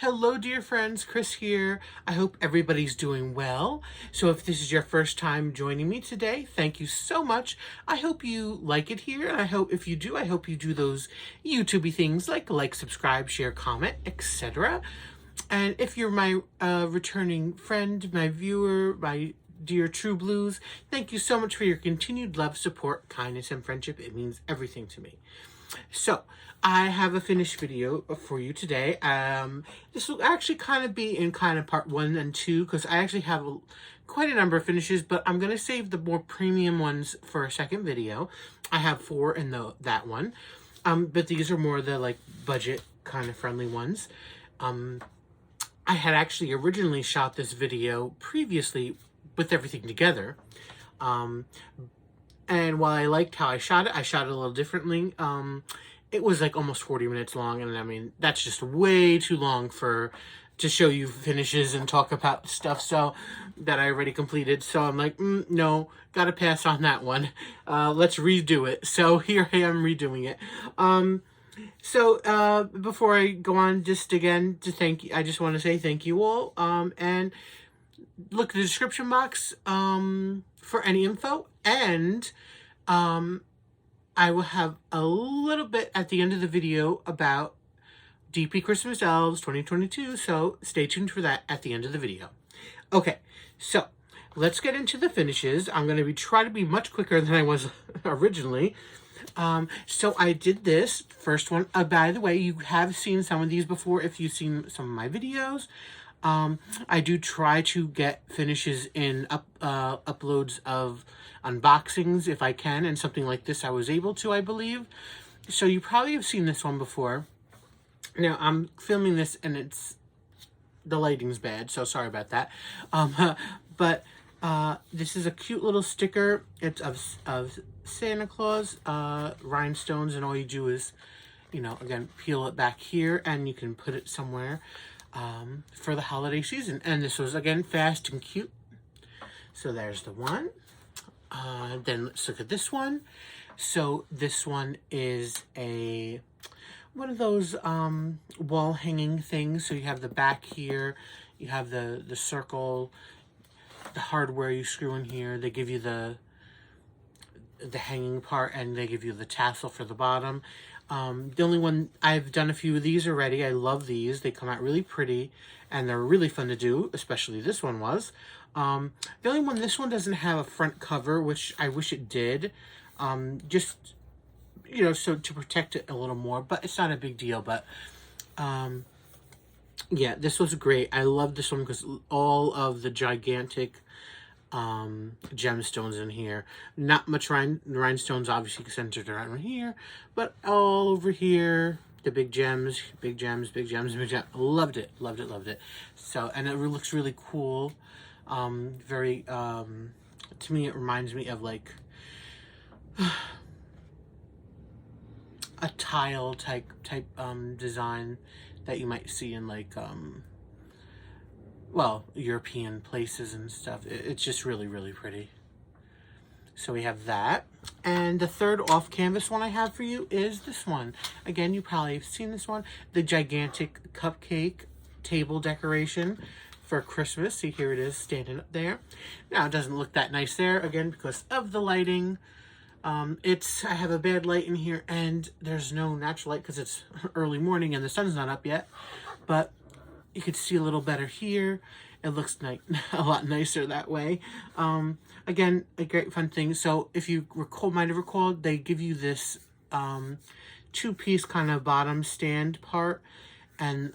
Hello, dear friends. Kris here. I hope everybody's doing well. So if this is your first time joining me today, thank you so much. I hope you like it here. And I hope if you do, I hope you do those YouTubey things like, subscribe, share, comment, etc. And if you're my returning friend, my viewer, my dear True Blues, thank you so much for your continued love, support, kindness, and friendship. It means everything to me. So, I have a finished video for you today. This will actually kind of be in part 1 and 2 because I actually have quite a number of finishes, but I'm going to save the more premium ones for a second video. I have 4 in that one, but these are more the budget kind of friendly ones. I had actually originally shot this video previously with everything together. And while I liked how I shot it a little differently. It was almost 40 minutes long, and I mean, that's just way too long to show you finishes and talk about stuff that I already completed. So I'm like, no, gotta pass on that one. Let's redo it. So here I am redoing it. So before I go on, just again to thank you, I just want to say thank you all. And look at the description box for any info, and I will have a little bit at the end of the video about DP Christmas Elves 2022, so stay tuned for that at the end of the video. Okay, so let's get into the finishes. I'm going to try to be much quicker than I was originally. So I did this first one. By the way, you have seen some of these before if you've seen some of my videos. I do try to get finishes in uploads of unboxings if I can, and something like this I was able to, I believe. So you probably have seen this one before. Now, I'm filming this and the lighting's bad, so sorry about that. But this is a cute little sticker. It's of Santa Claus, rhinestones, and all you do is, again, peel it back here, and you can put it somewhere for the holiday season. And this was, again, fast and cute. So there's the one. Then let's look at this one. So this one is one of those wall hanging things. So you have the back here, you have the circle, the hardware you screw in here. They give you the hanging part, and they give you the tassel for the bottom. The only one, I've done a few of these already. I love these. They come out really pretty, and they're really fun to do, especially this one was. The only one, this one doesn't have a front cover, which I wish it did. Just, so to protect it a little more, but it's not a big deal. But, yeah, this was great. I love this one because all of the gigantic gemstones in here. Not much rhinestones obviously centered around here, but all over here, the big gems, big gems, big gems, big gems. Loved it, loved it, loved it. So, and it looks really cool. Very, to me, it reminds me of a tile type design that you might see in well, European places and stuff. It's just really, really pretty. So we have that. And the third off-canvas one I have for you is this one. Again, you probably have seen this one. The gigantic cupcake table decoration for Christmas. See, here it is standing up there. Now, it doesn't look that nice there, again, because of the lighting. I have a bad light in here, and there's no natural light because it's early morning and the sun's not up yet. But you could see a little better here. It looks a lot nicer that way. Again, a great fun thing. So if you might have recalled, they give you this two-piece kind of bottom stand part. And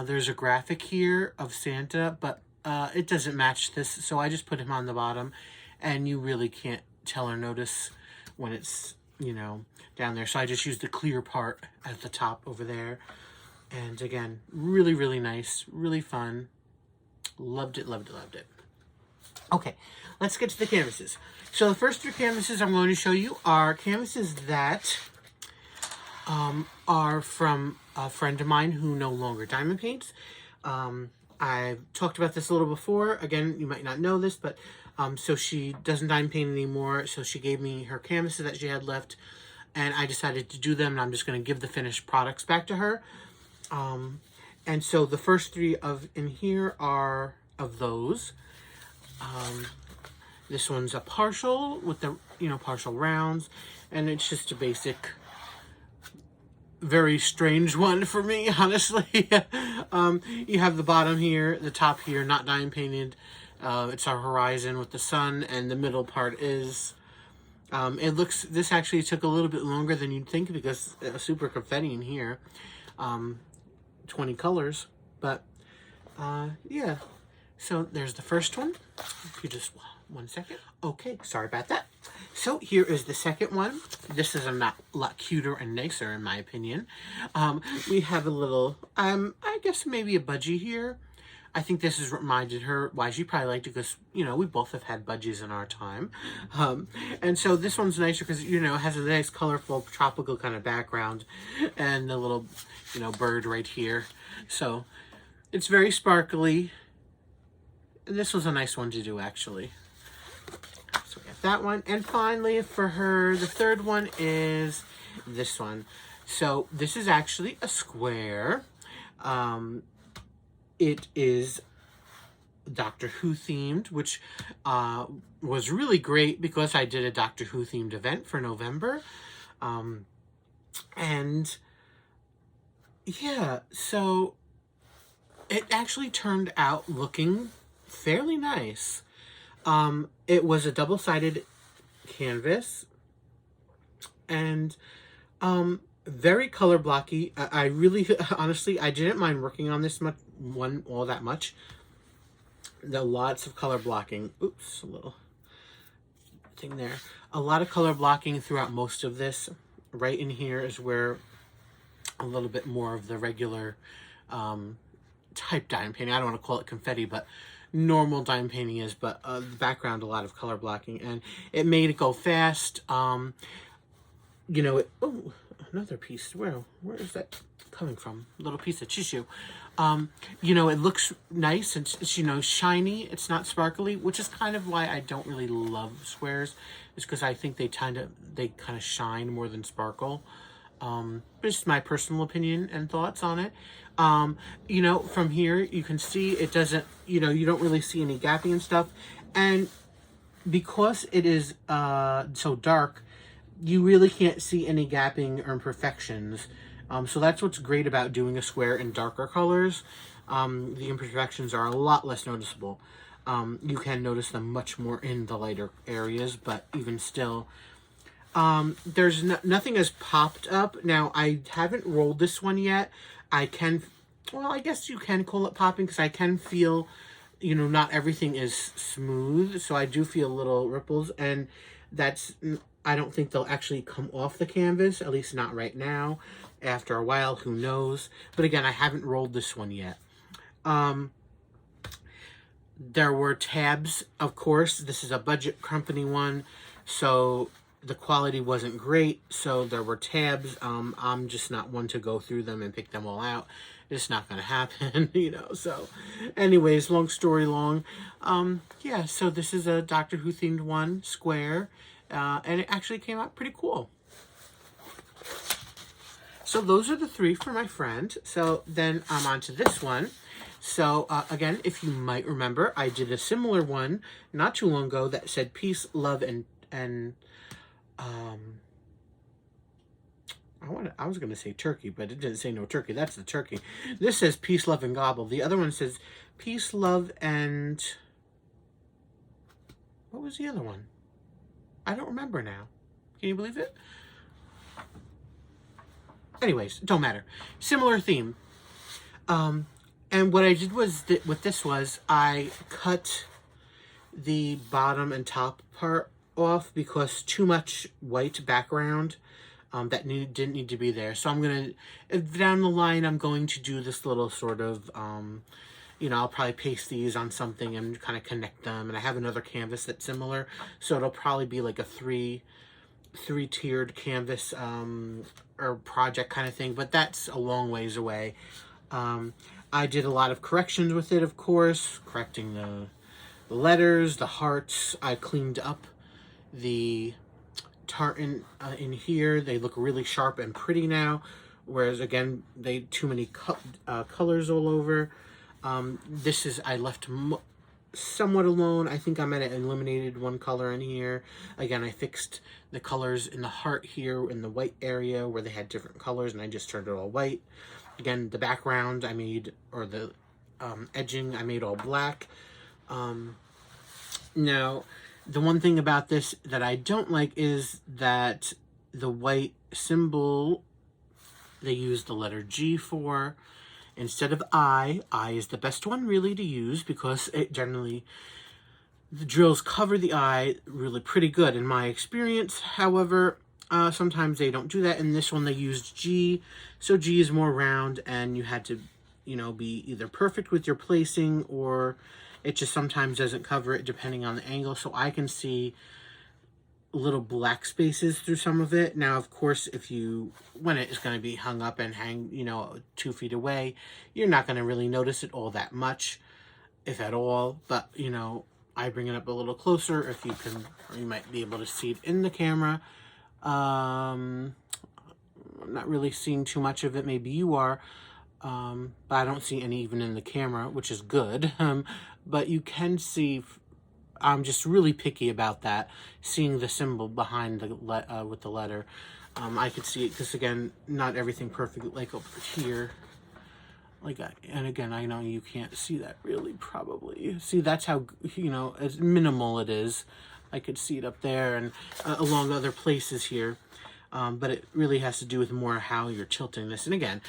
there's a graphic here of Santa, but it doesn't match this. So I just put him on the bottom. And you really can't tell or notice when it's, down there. So I just used the clear part at the top over there. And again, really, really nice, really fun. Loved it, loved it, loved it. Okay, let's get to the canvases. So the first 3 canvases I'm going to show you are canvases that are from a friend of mine who no longer diamond paints. I've talked about this a little before. Again, you might not know this, but so she doesn't diamond paint anymore. So she gave me her canvases that she had left, and I decided to do them. And I'm just going to give the finished products back to her. And so the first three of in here are of those. This one's a partial with the, partial rounds. And it's just a basic, very strange one for me, honestly. You have the bottom here, the top here, not diamond painted. It's our horizon with the sun, and the middle part is, this actually took a little bit longer than you'd think because super confetti in here. 20 colors, but yeah. So there's the first one. If you just, 1 second. Okay, sorry about that. So here is the second one. This is a lot cuter and nicer in my opinion. We have a little, I guess maybe a budgie here. I think this has reminded her why she probably liked it because, we both have had budgies in our time. And so this one's nicer because, it has a nice colorful tropical kind of background and the little, bird right here. So it's very sparkly. And this was a nice one to do actually. So we got that one. And finally for her, the third one is this one. So this is actually a square. It is Doctor Who themed, which was really great because I did a Doctor Who themed event for November. And yeah, so it actually turned out looking fairly nice. It was a double-sided canvas and very color blocky. I really, honestly, I didn't mind working on this all that much. There are lots of color blocking. Oops, a little thing there. A lot of color blocking throughout most of this. Right in here is where a little bit more of the regular type diamond painting. I don't want to call it confetti, but normal diamond painting is. But the background, a lot of color blocking, and it made it go fast. Oh, another piece. Where is that coming from? A little piece of tissue. It looks nice. It's shiny. It's not sparkly, which is kind of why I don't really love squares. It's because I think they kind of shine more than sparkle. Just my personal opinion and thoughts on it. From here you can see it doesn't. You don't really see any gapping and stuff, and because it is so dark, you really can't see any gapping or imperfections. So that's what's great about doing a square in darker colors. The imperfections are a lot less noticeable. You can notice them much more in the lighter areas, but even still, there's nothing has popped up. Now, I haven't rolled this one yet. I guess you can call it popping because I can feel, not everything is smooth. So I do feel little ripples, and I don't think they'll actually come off the canvas, at least not right now. After a while, who knows? But again, I haven't rolled this one yet. There were tabs, of course. This is a budget company one, so the quality wasn't great. So there were tabs. I'm just not one to go through them and pick them all out. It's not going to happen, So anyways, long story long. Yeah, so this is a Doctor Who themed one, square. And it actually came out pretty cool. So those are the three for my friend. So then I'm on to this one. So again, if you might remember, I did a similar one not too long ago that said peace, love, and I was going to say turkey, but it didn't say no turkey. That's the turkey. This says peace, love, and gobble. The other one says peace, love, and what was the other one? I don't remember now. Can you believe it? Anyways, don't matter. Similar theme. And what I did was, with this was, I cut the bottom and top part off because too much white background that didn't need to be there. So I'm going to, down the line, I'm going to do this little sort of, I'll probably paste these on something and kind of connect them. And I have another canvas that's similar. So it'll probably be like a three-tiered canvas or project kind of thing. But that's a long ways away. I did a lot of corrections with it, of course. Correcting the letters, the hearts. I cleaned up the tartan in here. They look really sharp and pretty now. whereas again, they too many colors all over. This is, I left somewhat alone. I think I might have eliminated one color in here. Again, I fixed the colors in the heart here in the white area where they had different colors, and I just turned it all white. Again, the background I made, or the edging, I made all black. Now, the one thing about this that I don't like is that the white symbol, they use the letter G for instead of I. I is the best one really to use because it generally, the drills cover the eye really pretty good in my experience. However, sometimes they don't do that. In this one, they used G. So G is more round, and you had to, you know, be either perfect with your placing, or it just sometimes doesn't cover it depending on the angle. So I can see little black spaces through some of it. Now, of course, when it is going to be hung up and hang, you know, 2 feet away, you're not going to really notice it all that much, if at all. But, you know, I bring it up a little closer. If you can, you might be able to see it in the camera. I'm not really seeing too much of it. Maybe you are. But I don't see any even in the camera, which is good. But you can see, I'm just really picky about that, seeing the symbol behind the with the letter. I could see it because, again, not everything perfect, like over here. Like, and again, I know you can't see that really, probably. See, that's how, you know, as minimal it is. I could see it up there and along other places here. But it really has to do with more how you're tilting this. And again,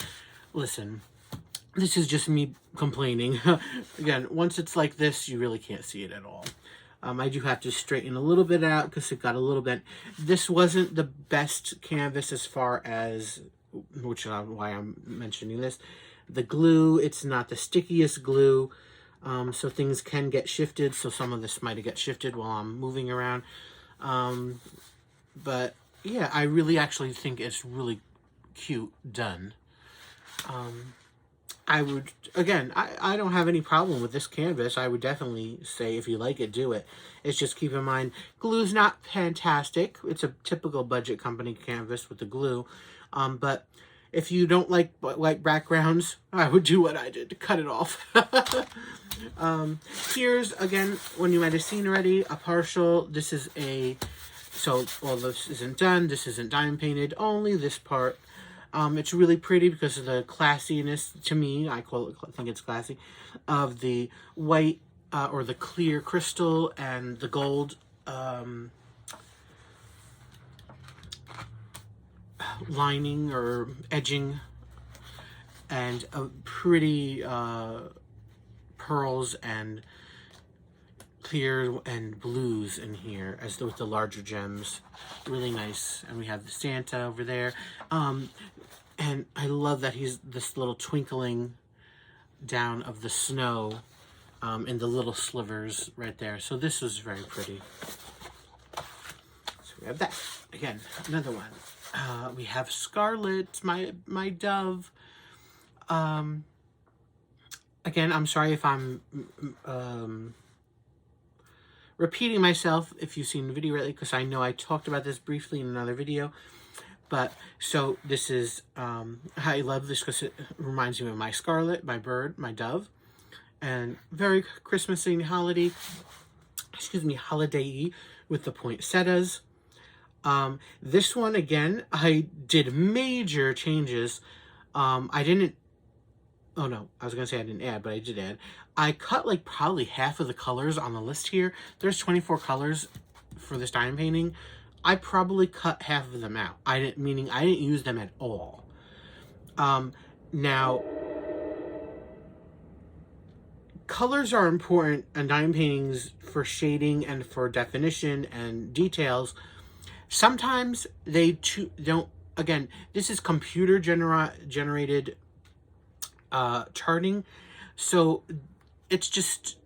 listen, this is just me complaining. Again, once it's like this, you really can't see it at all. I do have to straighten a little bit out because it got a little bit... This wasn't the best canvas as far as... Which is why I'm mentioning this. The glue, it's not the stickiest glue. So things can get shifted. So some of this might get shifted while I'm moving around. But yeah, I really actually think it's really cute done. I would, again, I don't have any problem with this canvas. I would definitely say if you like it, do it. It's just keep in mind, glue's not fantastic. It's a typical budget company canvas with the glue. But if you don't like backgrounds, I would do what I did to cut it off. Here's, again, when you might have seen already, a partial. This is so all this isn't done. This isn't diamond painted, only this part. It's really pretty because of the classiness, to me, I think it's classy, of the white or the clear crystal and the gold lining or edging, and pretty pearls and clear and blues in here as with the larger gems. Really nice. And we have the Santa over there. And I love that he's this little twinkling down of the snow in the little slivers right there. So this was very pretty. So we have that. Again, another one. We have Scarlet, my dove. Again, I'm sorry if I'm repeating myself if you've seen the video lately, because I know I talked about this briefly in another video. But, so this is, I love this because it reminds me of my Scarlet, my bird, my dove. And very Christmassy holiday, holiday-y with the poinsettias. This one, again, I did major changes. I didn't, oh no, I was going to say I didn't add, but I did add. I cut like probably half of the colors on the list here. There's 24 colors for this diamond painting. I probably cut half of them out. Meaning I didn't use them at all. Now, colors are important in diamond paintings for shading and for definition and details. Sometimes they don't, again, this is computer generated charting. So it's just,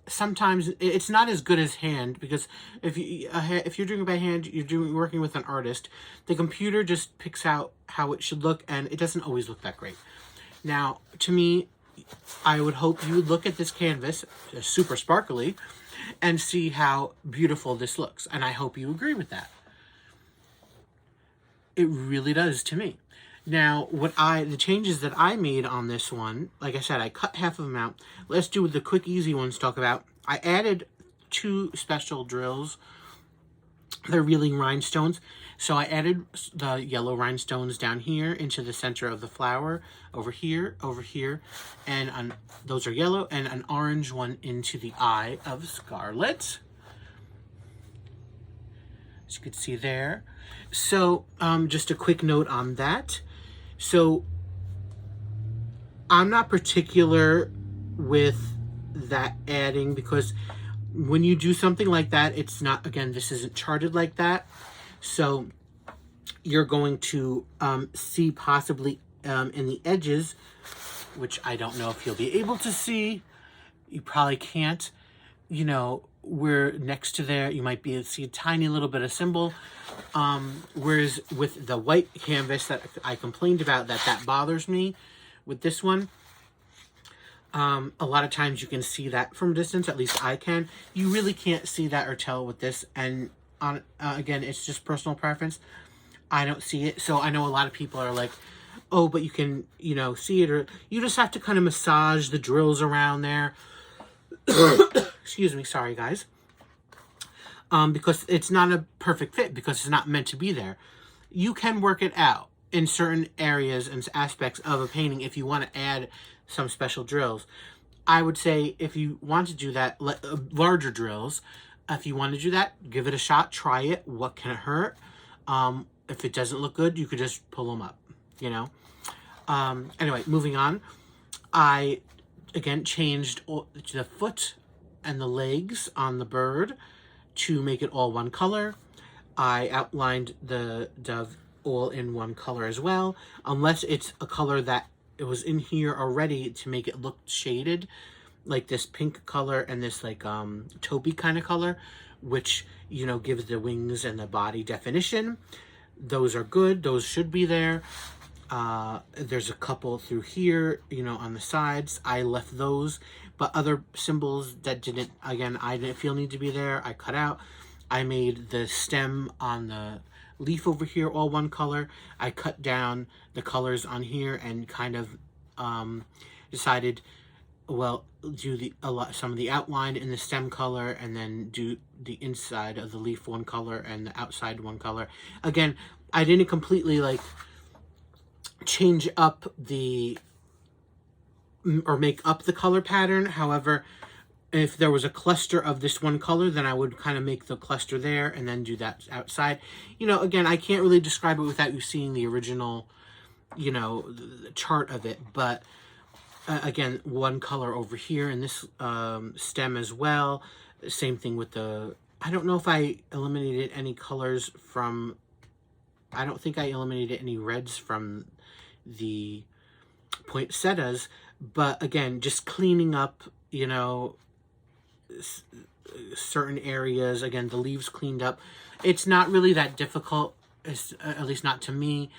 sometimes it's not as good as hand, because if you're doing it by hand, you're working with an artist. The computer just picks out how it should look, and it doesn't always look that great. Now, to me, I would hope you would look at this canvas, super sparkly, and see how beautiful this looks. And I hope you agree with that. It really does to me. Now, the changes that I made on this one, like I said, I cut half of them out. Let's do the quick, easy ones to talk about. I added 2 special drills. They're reeling rhinestones. So I added the yellow rhinestones down here into the center of the flower, over here, and those are yellow, and an orange one into the eye of Scarlet. As you can see there. So, just a quick note on that. So, I'm not particular with that adding, because when you do something like that, it's not, again, this isn't charted like that. So, you're going to see possibly in the edges, which I don't know if you'll be able to see. You probably can't. You know, where next to there, you might be able to see a tiny little bit of symbol. Whereas with the white canvas that I complained about, that bothers me with this one. A lot of times you can see that from a distance, at least I can. You really can't see that or tell with this. And on again, it's just personal preference. I don't see it. So I know a lot of people are like, oh, but you can, you know, see it. Or you just have to kind of massage the drills around there. Excuse me, sorry guys. Because it's not a perfect fit, because it's not meant to be there. You can work it out in certain areas and aspects of a painting if you want to add some special drills. I would say if you want to do that, larger drills, if you want to do that, give it a shot, try it. What can it hurt? If it doesn't look good, you could just pull them up, you know. Anyway, moving on. I, again, changed the foot and the legs on the bird to make it all one color. I outlined the dove all in one color as well, unless it's a color that it was in here already to make it look shaded, like this pink color and this like taupey kind of color, which, you know, gives the wings and the body definition. Those are good. Those should be there. There's a couple through here, you know, on the sides. I left those, but other symbols that didn't, again, I didn't feel need to be there, I cut out. I made the stem on the leaf over here all one color. I cut down the colors on here and kind of decided, well, do some of the outline in the stem color, and then do the inside of the leaf one color and the outside one color. Again, I didn't completely like change up or make up the color pattern. However, if there was a cluster of this one color, then I would kind of make the cluster there and then do that outside. You know, again, I can't really describe it without you seeing the original, you know, the chart of it. But again, one color over here in this stem as well. Same thing with I don't know if I eliminated any colors from, I don't think I eliminated any reds from the poinsettias. But again, just cleaning up, you know, certain areas. Again, the leaves cleaned up. It's not really that difficult, at least not to me.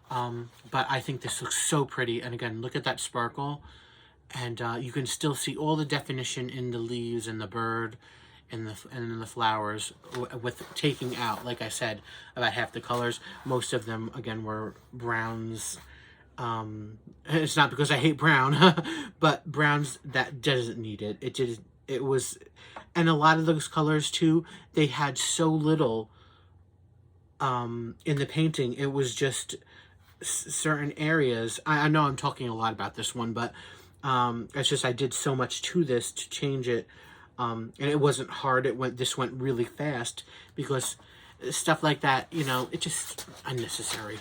But I think this looks so pretty. And again, look at that sparkle. And you can still see all the definition in the leaves and the bird and in the flowers, with taking out, like I said, about half the colors. Most of them, again, were browns. It's not because I hate brown, but browns that doesn't need it. It was, and a lot of those colors too, they had so little in the painting. It was just certain areas. I know I'm talking a lot about this one, but it's just I did so much to this to change it, and it wasn't hard. This went really fast, because stuff like that, you know, it's just unnecessary.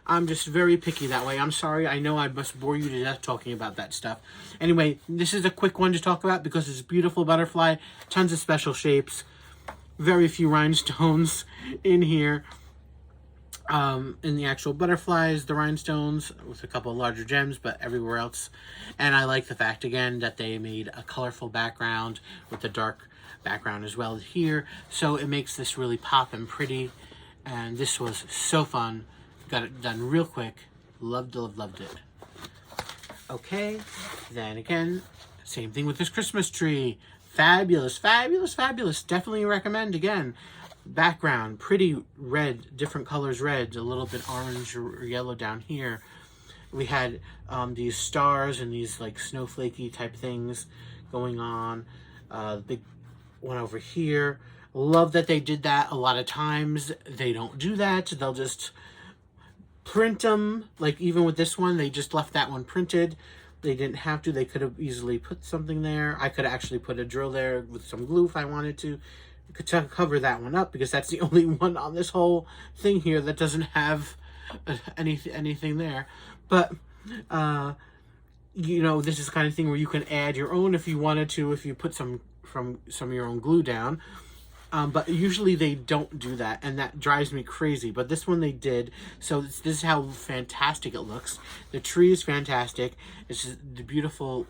I'm just very picky that way. I'm sorry. I know I must bore you to death talking about that stuff. Anyway, this is a quick one to talk about because it's a beautiful butterfly. Tons of special shapes. Very few rhinestones in here. In the actual butterflies, the rhinestones, with a couple of larger gems, but everywhere else. And I like the fact, again, that they made a colorful background with the dark background as well here. So it makes this really pop and pretty. And this was so fun. Got it done real quick. Loved it. Okay, then again, same thing with this Christmas tree. Fabulous. Definitely recommend again. Background, pretty red, different colors red, a little bit orange or yellow down here. We had these stars and these like snowflakey type things going on. Big one over here. Love that they did that. A lot of times they don't do that. They'll just print them. Like even with this one, they just left that one printed. They didn't have to. They could have easily put something there. I could actually put a drill there with some glue if I wanted to. I could cover that one up because that's the only one on this whole thing here that doesn't have anything there. But you know, this is the kind of thing where you can add your own if you wanted to, if you put some of your own glue down. But usually they don't do that, and that drives me crazy. But this one they did, so this is how fantastic it looks. The tree is fantastic. It's just the beautiful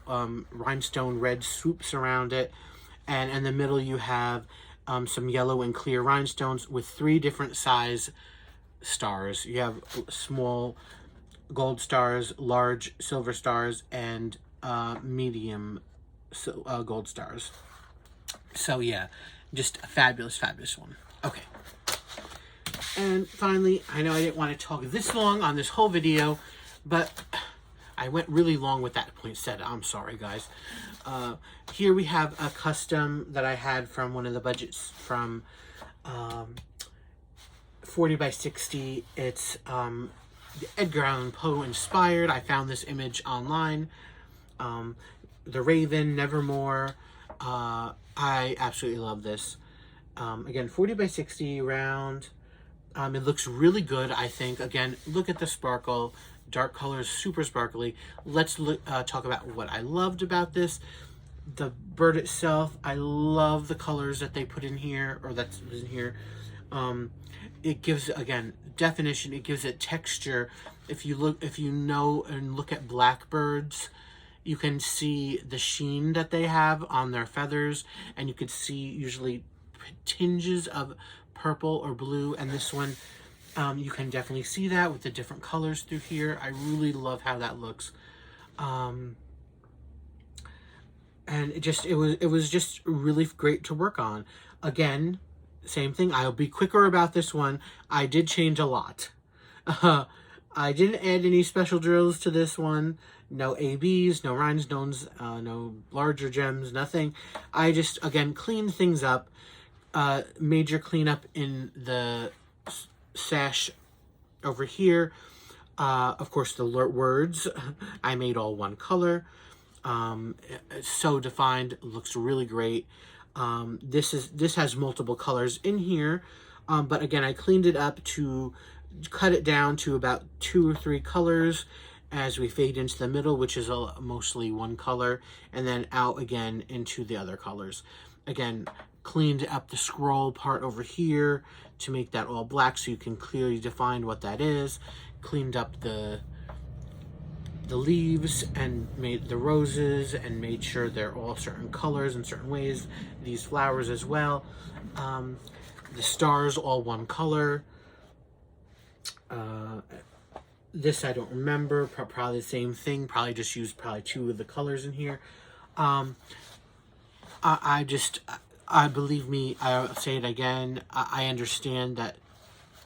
rhinestone red swoops around it, and in the middle you have some yellow and clear rhinestones with 3 different size stars. You have small gold stars, large silver stars, and medium gold stars. So yeah, just a fabulous one. Okay. And finally, I know I didn't want to talk this long on this whole video, but I went really long with that poinsettia. I'm sorry, guys. Here we have a custom that I had from one of the budgets from 40 by 60. It's Edgar Allan Poe inspired. I found this image online. The Raven, Nevermore. I absolutely love this. Again, 40 by 60 round. It looks really good, I think. Again, look at the sparkle. Dark colors, super sparkly. Let's talk about what I loved about this. The bird itself, I love the colors that they put in here, or that's in here. It gives, again, definition. It gives it texture. If you know and look at blackbirds, you can see the sheen that they have on their feathers, and you could see usually tinges of purple or blue, and this one, you can definitely see that with the different colors through here. I really love how that looks. And it was just really great to work on. Again, same thing. I'll be quicker about this one. I did change a lot. I didn't add any special drills to this one. No ABs, no rhinestones, no larger gems, nothing. I just, again, cleaned things up. Major cleanup in the sash over here. Of course, the words, I made all one color. It's so defined, looks really great. This has multiple colors in here, but again, I cleaned it up to cut it down to about 2 or 3 colors as we fade into the middle, which is mostly one color, and then out again into the other colors. Again, cleaned up the scroll part over here to make that all black so you can clearly define what that is. Cleaned up the leaves and made the roses and made sure they're all certain colors and certain ways. These flowers as well. The stars all one color. This I don't remember. Probably the same thing. Probably just used 2 of the colors in here. I believe me, I'll say it again, I understand that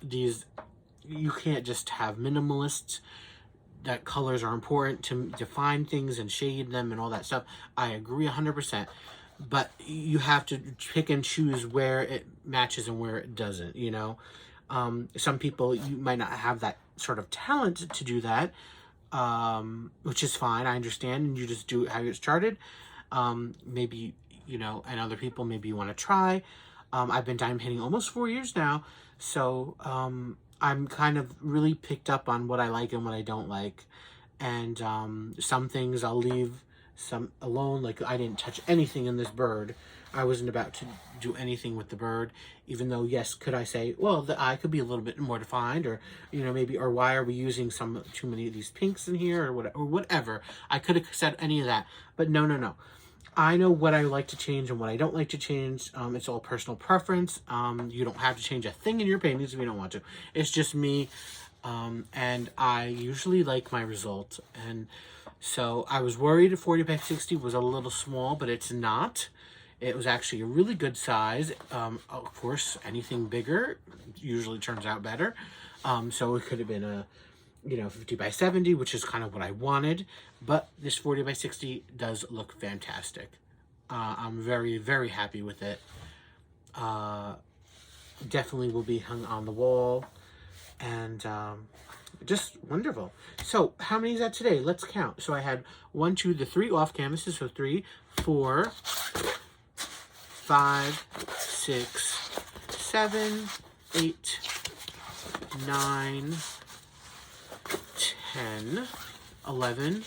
you can't just have minimalists, that colors are important to define things and shade them and all that stuff. I agree 100%, but you have to pick and choose where it matches and where it doesn't, you know? Some people, you might not have that sort of talent to do that, which is fine, I understand, and you just do how it's charted. Maybe, you know, and other people, maybe you want to try. I've been diamond painting almost 4 years now, so I'm kind of really picked up on what I like and what I don't like, and some things I'll leave some alone. Like, I didn't touch anything in this bird. I wasn't about to do anything with the bird, even though, yes, could I say, well, the eye could be a little bit more defined, or, you know, maybe, or why are we using too many of these pinks in here, or whatever. I could have said any of that, but no. I know what I like to change and what I don't like to change. It's all personal preference. You don't have to change a thing in your paintings if you don't want to. It's just me, and I usually like my result. And so I was worried 40 by 60 was a little small, but it's not. It was actually a really good size. Of course, anything bigger usually turns out better. So it could have been a, 50 by 70, which is kind of what I wanted. But this 40 by 60 does look fantastic. I'm very, very happy with it. Definitely will be hung on the wall. And just wonderful. So how many is that today? Let's count. So I had 1, 2, the 3 off canvases. So 3, 4, 5, 6, 7, 8, 9, 10, 11,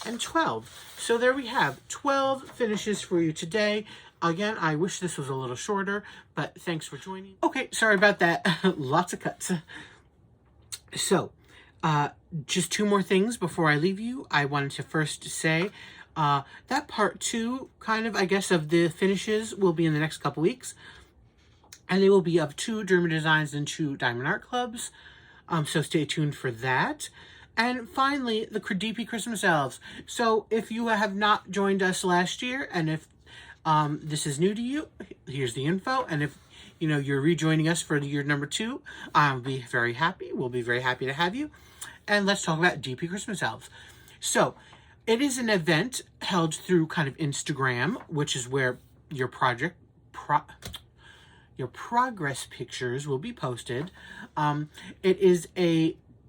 and 12. So there we have 12 finishes for you today. Again, I wish this was a little shorter, but thanks for joining. Okay, sorry about that. Lots of cuts. So, just 2 more things before I leave you. I wanted to first say that part 2, kind of, I guess, of the finishes will be in the next couple weeks. And they will be of 2 German designs and 2 Diamond Art Clubs. So stay tuned for that. And finally, the DP Christmas Elves. So if you have not joined us last year, and if this is new to you, here's the info. And if you're rejoining us for year number 2, I'll be very happy. We'll be very happy to have you. And let's talk about DP Christmas Elves. So it is an event held through kind of Instagram, which is where your your progress pictures will be posted. It is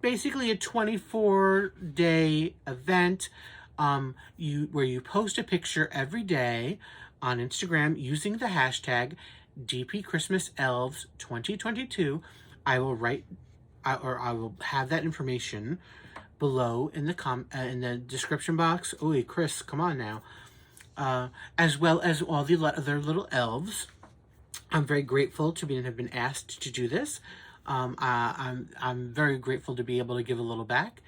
basically a 24-day event where you post a picture every day on Instagram using the hashtag DP Christmas Elves 2022. I will have that information below in the description box. Oh, Kris, come on now. As well as all the other little elves. I'm very grateful to have been asked to do this. I'm very grateful to be able to give a little back.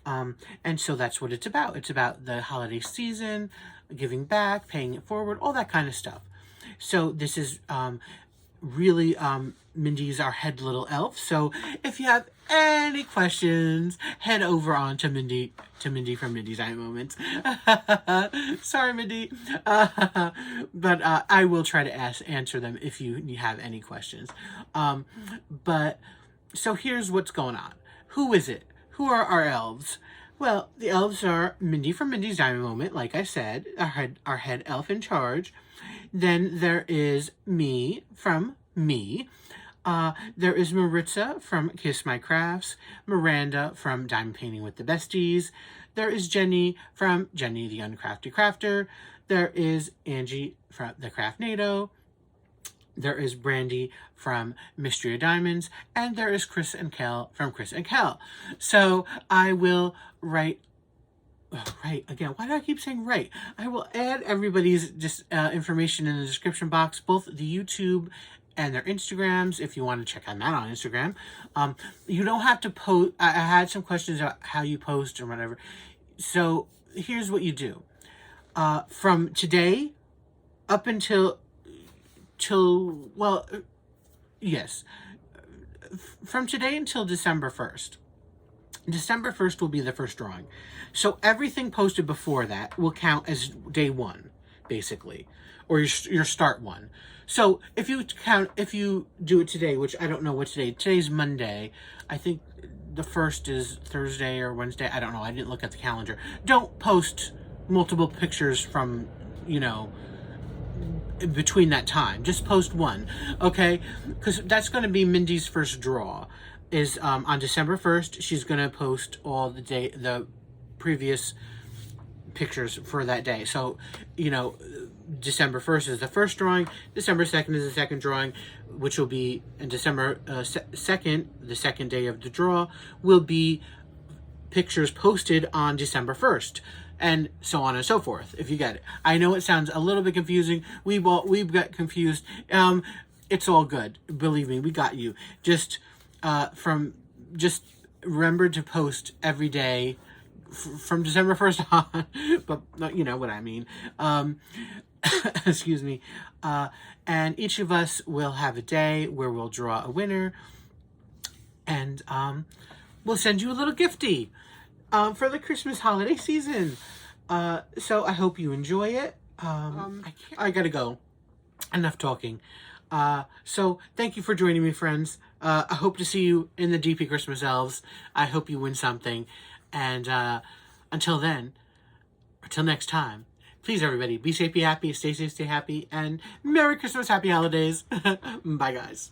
And so that's what it's about. It's about the holiday season, giving back, paying it forward, all that kind of stuff. So this is really Mindy's our head little elf. So if you have any questions, head over on to Mindy from Mindy's Eye Moments. Sorry, Mindy. But I will try to answer them if you have any questions. But so here's what's going on. Who is it? Who are our elves? Well, the elves are Mindy from Mindy's Diamond Moment, like I said, our head elf in charge. Then there is me from Me. There is Maritza from Kiss My Crafts, Miranda from Diamond Painting with the Besties. There is Jenni from Jenni the Uncrafty Crafter. There is Angie from the Craftnado. There is Brandi from Mystria Diamonds. And there is Kris and Kel from Kris and Kel. So I will write again. Why do I keep saying right? I will add everybody's information in the description box, both the YouTube and their Instagrams, if you want to check them out on Instagram. You don't have to post. I had some questions about how you post or whatever. So here's what you do. From today up until from today until December 1st. December 1st will be the first drawing. So everything posted before that will count as day 1, basically, or your start 1. So if you do it today, which I don't know what today's Monday. I think the 1st is Thursday or Wednesday. I don't know. I didn't look at the calendar. Don't post multiple pictures from, between that time. Just post 1, okay? Because that's going to be Mindy's first draw. Is on December 1st. She's going to post all the previous pictures for that day. So, December 1st is the first drawing. December 2nd is the second drawing, which will be in December 2nd, the second day of the draw, will be pictures posted on December 1st. And so on and so forth, if you get it. I know it sounds a little bit confusing. We've got confused. It's all good. Believe me, we got you. Just remember to post every day from December 1st on, but you know what I mean. Excuse me. And each of us will have a day where we'll draw a winner, and we'll send you a little gifty for the Christmas holiday season. So I hope you enjoy it. I gotta go. enough talking. So thank you for joining me, friends. I hope to see you in the DP Christmas Elves. I hope you win something. And until then, until next time, please everybody, be safe, be happy, stay safe, stay happy, and Merry Christmas, Happy Holidays. Bye, guys.